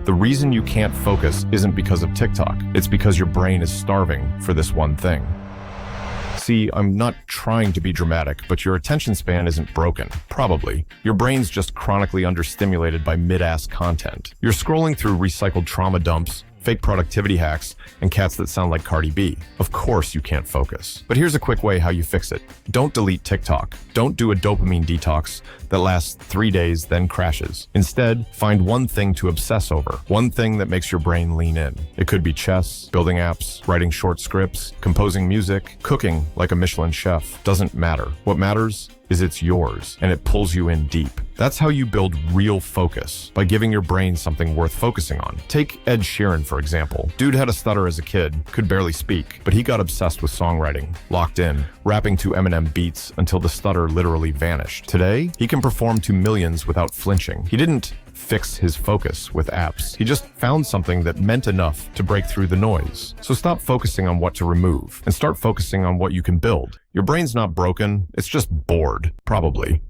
The reason you can't focus isn't because of TikTok. It's because your brain is starving for this one thing. See, I'm not trying to be dramatic, but your attention span isn't broken. Probably. Your brain's just chronically understimulated by mid-ass content. You're scrolling through recycled trauma dumps, fake productivity hacks, and cats that sound like Cardi B. Of course you can't focus. But here's a quick way how you fix it. Don't delete TikTok. Don't do a dopamine detox that lasts 3 days, then crashes. Instead, find one thing to obsess over. One thing that makes your brain lean in. It could be chess, building apps, writing short scripts, composing music, cooking like a Michelin chef. Doesn't matter. What matters is it's yours, and it pulls you in deep. That's how you build real focus, by giving your brain something worth focusing on. Take Ed Sheeran, for example. Dude had a stutter as a kid, could barely speak, but he got obsessed with songwriting, locked in, rapping to Eminem beats until the stutter literally vanished. Today, he can perform to millions without flinching. He didn't fix his focus with apps. He just found something that meant enough to break through the noise. So stop focusing on what to remove and start focusing on what you can build. Your brain's not broken, it's just bored, probably.